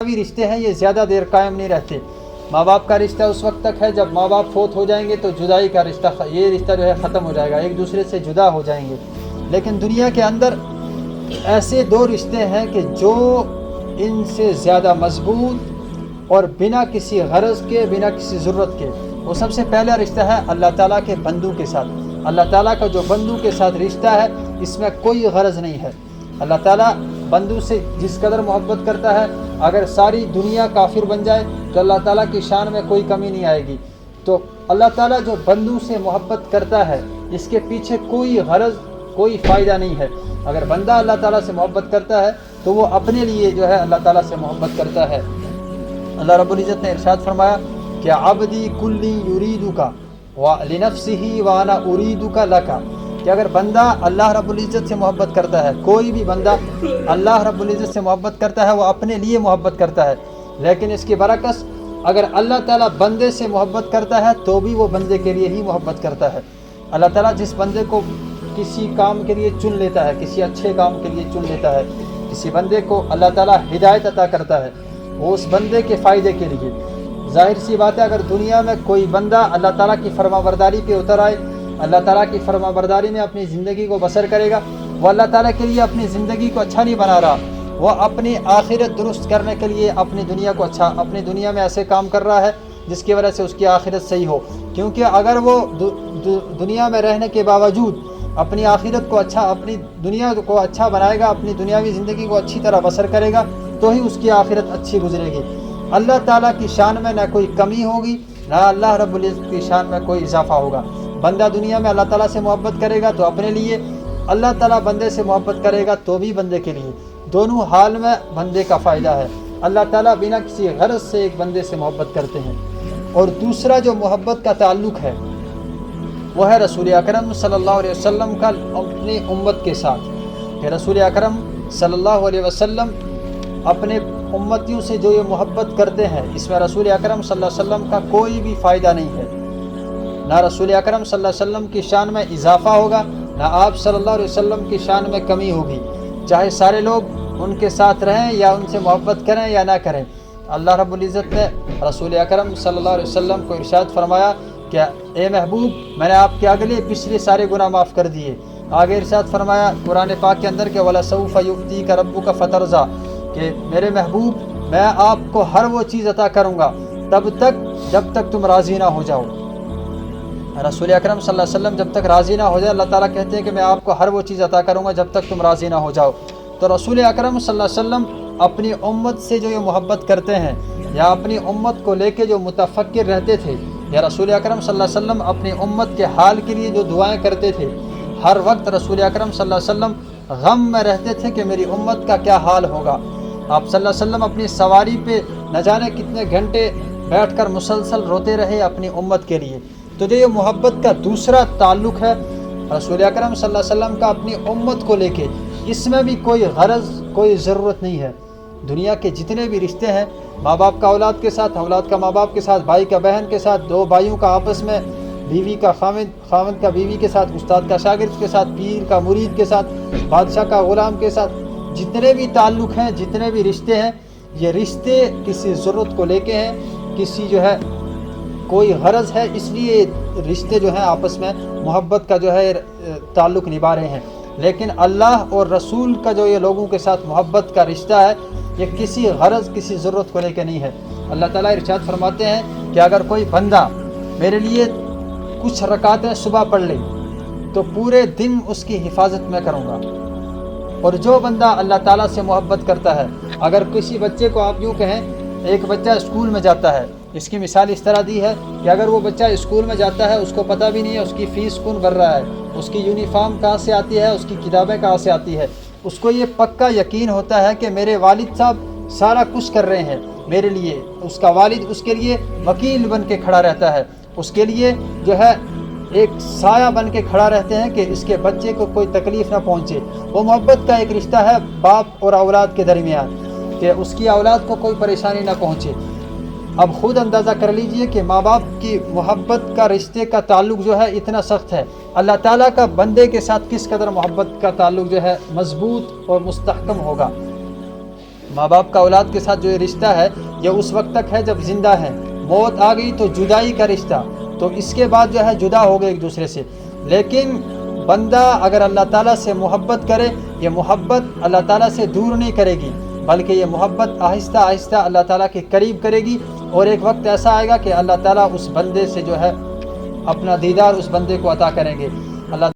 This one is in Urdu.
بھی رشتے ہیں یہ زیادہ دیر قائم نہیں رہتے. ماں باپ کا رشتہ اس وقت تک ہے جب ماں باپ فوت ہو جائیں گے تو جدائی کا رشتہ یہ رشتہ جو ہے ختم ہو جائے گا, ایک دوسرے سے جدا ہو جائیں گے. لیکن دنیا کے اندر ایسے دو رشتے ہیں کہ جو ان سے زیادہ مضبوط اور بنا کسی غرض کے, بنا کسی ضرورت کے. وہ سب سے پہلا رشتہ ہے اللہ تعالیٰ کے بندوں کے ساتھ. اللہ تعالیٰ کا جو بندوں کے ساتھ رشتہ ہے اس میں کوئی غرض نہیں ہے. اللہ تعالیٰ بندوں سے جس قدر محبت کرتا ہے, اگر ساری دنیا کافر بن جائے تو اللہ تعالیٰ کی شان میں کوئی کمی نہیں آئے گی. تو اللہ تعالیٰ جو بندوں سے محبت کرتا ہے اس کے پیچھے کوئی غرض, کوئی فائدہ نہیں ہے. اگر بندہ اللہ تعالیٰ سے محبت کرتا ہے تو وہ اپنے لیے جو ہے اللہ تعالیٰ سے محبت کرتا ہے. اللہ رب العزت نے ارشاد فرمایا کہ عبدی کلی یریدک لنفسہ وانا اریدک لک, کہ اگر بندہ اللہ رب العزت سے محبت کرتا ہے, کوئی بھی بندہ اللہ رب العزت سے محبت کرتا ہے وہ اپنے لیے محبت کرتا ہے. لیکن اس کے برعکس اگر اللہ تعالیٰ بندے سے محبت کرتا ہے تو بھی وہ بندے کے لیے ہی محبت کرتا ہے. اللہ تعالیٰ جس بندے کو کسی کام کے لیے چن لیتا ہے, کسی اچھے کام کے لیے چن لیتا ہے, کسی بندے کو اللہ تعالیٰ ہدایت عطا کرتا ہے وہ اس بندے کے فائدے کے لیے. ظاہر سی بات ہے اگر دنیا میں کوئی بندہ اللہ تعالیٰ کی فرما برداری پہ اتر آئے, اللہ تعالیٰ کی فرما برداری میں اپنی زندگی کو بسر کرے گا, وہ اللہ تعالیٰ کے لیے اپنی زندگی کو اچھا نہیں بنا رہا, وہ اپنی آخرت درست کرنے کے لیے اپنی دنیا کو اچھا, اپنی دنیا میں ایسے کام کر رہا ہے جس کی وجہ سے اس کی آخرت صحیح ہو. کیونکہ اگر وہ دنیا میں رہنے کے باوجود اپنی آخرت کو اچھا, اپنی دنیا کو اچھا بنائے گا, اپنی دنیاوی زندگی کو اچھی طرح بسر کرے گا تو ہی اس کی آخرت اچھی گزرے گی. اللہ تعالیٰ کی شان میں نہ کوئی کمی ہوگی, نہ اللہ رب العزت کی شان میں کوئی اضافہ ہوگا. بندہ دنیا میں اللہ تعالیٰ سے محبت کرے گا تو اپنے لیے, اللہ تعالیٰ بندے سے محبت کرے گا تو بھی بندے کے لیے. دونوں حال میں بندے کا فائدہ ہے. اللہ تعالیٰ بنا کسی غرض سے ایک بندے سے محبت کرتے ہیں. اور دوسرا جو محبت کا تعلق ہے وہ ہے رسول اکرم صلی اللہ علیہ وسلم کا اپنی امت کے ساتھ. کہ رسول اکرم صلی اللہ علیہ وسلم اپنے امتیوں سے جو یہ محبت کرتے ہیں اس میں رسول اکرم صلی اللہ علیہ وسلم کا کوئی بھی فائدہ نہیں ہے. نہ رسول اکرم صلی اللہ علیہ وسلم کی شان میں اضافہ ہوگا, نہ آپ صلی اللہ علیہ وسلم کی شان میں کمی ہوگی. چاہے سارے لوگ ان کے ساتھ رہیں یا ان سے محبت کریں یا نہ کریں. اللہ رب العزت نے رسول اکرم صلی اللہ علیہ وسلم کو ارشاد فرمایا کہ اے محبوب میں نے آپ کے اگلے پچھلے سارے گناہ معاف کر دیے. آگے ارشاد فرمایا قرآن پاک کے اندر کہ وَلَسَوْفَ يُؤْتِيكَ رَبُّكَ فَتَرْضَىٰ, کہ میرے محبوب میں آپ کو ہر وہ چیز عطا کروں گا تب تک جب تک تم راضی نہ ہو جاؤ. رسول اکرم صلی اللہ علیہ وسلم جب تک راضی نہ ہو جائے, اللہ تعالیٰ کہتے ہیں کہ میں آپ کو ہر وہ چیز عطا کروں گا جب تک تم راضی نہ ہو جاؤ. تو رسول اکرم صلی اللہ علیہ وسلم اپنی امت سے جو یہ محبت کرتے ہیں یا اپنی امت کو لے کے جو متفکر رہتے تھے, یا رسول اکرم صلی اللہ علیہ وسلم اپنی امت کے حال کے لیے جو دعائیں کرتے تھے, ہر وقت رسول اکرم صلی اللہ علیہ وسلم غم میں رہتے تھے کہ میری امت کا کیا حال ہوگا. آپ صلی اللہ علیہ وسلم اپنی سواری پہ نہ جانے کتنے گھنٹے بیٹھ کر مسلسل روتے رہے اپنی امت کے لیے. تو جو یہ محبت کا دوسرا تعلق ہے رسول اکرم صلی اللہ علیہ وسلم کا اپنی امت کو لے کے, اس میں بھی کوئی غرض, کوئی ضرورت نہیں ہے. دنیا کے جتنے بھی رشتے ہیں, ماں باپ کا اولاد کے ساتھ, اولاد کا ماں باپ کے ساتھ, بھائی کا بہن کے ساتھ, دو بھائیوں کا آپس میں, بیوی کا خاوند, خاوند کا بیوی کے ساتھ, استاد کا شاگرد کے ساتھ, پیر کا مرید کے ساتھ, بادشاہ کا غلام کے ساتھ, جتنے بھی تعلق ہیں, جتنے بھی رشتے ہیں, یہ رشتے کسی ضرورت کو لے کے ہیں, کسی جو ہے کوئی غرض ہے, اس لیے رشتے جو ہیں آپس میں محبت کا جو ہے تعلق نبھا رہے ہیں. لیکن اللہ اور رسول کا جو یہ لوگوں کے ساتھ محبت کا رشتہ ہے یہ کسی غرض, کسی ضرورت کو لے کے نہیں ہے. اللہ تعالیٰ ارشاد فرماتے ہیں کہ اگر کوئی بندہ میرے لیے کچھ رکعتیں صبح پڑھ لے تو پورے دن اس کی حفاظت میں کروں گا. اور جو بندہ اللہ تعالیٰ سے محبت کرتا ہے, اگر کسی بچے کو آپ یوں کہیں, ایک بچہ اسکول میں جاتا ہے, اس کی مثال اس طرح دی ہے کہ اگر وہ بچہ اسکول میں جاتا ہے اس کو پتہ بھی نہیں ہے اس کی فیس کون بھر رہا ہے, اس کی یونیفارم کہاں سے آتی ہے, اس کی کتابیں کہاں سے آتی ہے. اس کو یہ پکا یقین ہوتا ہے کہ میرے والد صاحب سارا کچھ کر رہے ہیں میرے لیے. اس کا والد اس کے لیے وکیل بن کے کھڑا رہتا ہے, اس کے لیے جو ہے ایک سایہ بن کے کھڑا رہتے ہیں کہ اس کے بچے کو کوئی تکلیف نہ پہنچے. وہ محبت کا ایک رشتہ ہے باپ اور اولاد کے درمیان کہ اس کی اولاد کو کوئی پریشانی نہ پہنچے. اب خود اندازہ کر لیجئے کہ ماں باپ کی محبت کا رشتے کا تعلق جو ہے اتنا سخت ہے, اللہ تعالیٰ کا بندے کے ساتھ کس قدر محبت کا تعلق جو ہے مضبوط اور مستحکم ہوگا. ماں باپ کا اولاد کے ساتھ جو یہ رشتہ ہے یہ اس وقت تک ہے جب زندہ ہے. موت آ گئی تو جدائی کا رشتہ, تو اس کے بعد جو ہے جدا ہو گئے ایک دوسرے سے. لیکن بندہ اگر اللہ تعالیٰ سے محبت کرے, یہ محبت اللہ تعالیٰ سے دور نہیں کرے گی, بلکہ یہ محبت آہستہ آہستہ اللہ تعالیٰ کے قریب کرے گی. اور ایک وقت ایسا آئے گا کہ اللہ تعالیٰ اس بندے سے جو ہے اپنا دیدار اس بندے کو عطا کریں گے.